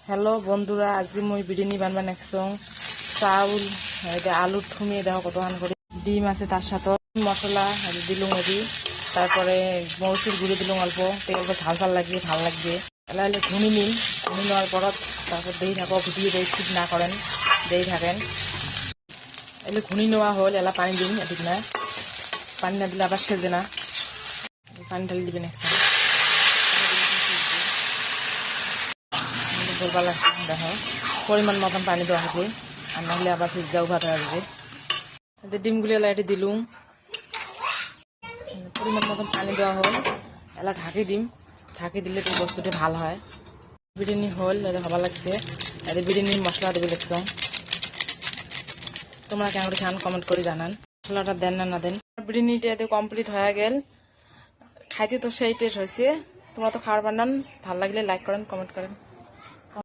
Hello বন্ধুরা, আজকে মই বিরিয়ানি বানবা নাকছং। চাউল আলু ঠুমিয়ে দেওয়া কতখান করে, ডিম আছে তার সাথে মশলা দিলুম এদি, তারপরে মরিচের গুঁড়ো দিলুম অল্প, তেল ঝাল ঝাল লাগবে, ভাল লাগবে। এলা হলে ঘুনি নিন, ঘুনি নেওয়ার পর তারপর দেই থাকো, ভিডিও দেই স্কিপ না করেন, দেই থাকেন। এলে ঘুনি নেওয়া হল, এলা পানি দিন, ঠিক না পানি না দিলে আবার সেজে না, পানি ঢালি দিবেন একটা। বলবা লাগছে দেখো, পরিমাণ মতন পানি দেওয়া হবে, আর নাহলে আবার ফ্রিজটাও ভাত হয়ে যাবে। ডিমগুলি এলা এটি দিলুম, পরিমাণ মতন পানি দেওয়া হল, এলা ঢাকি দিম। ঢাকি দিলে তো বস্তুটি ভাল হয়। বিরিয়ানি হল, এদের হবা লাগছে। এদের বিরিয়ানির মশলা দেবে লাগছ। তোমরা কেমন খান কমেন্ট করে জানান, মশলাটা দেন না দেন। বিরিয়ানিটা এতে কমপ্লিট হয়ে গেল, খাইতে তো সেই টেস্ট হয়েছে। তোমরা তো খাবার বানান, ভাল লাগলে লাইক করেন, কমেন্ট করেন।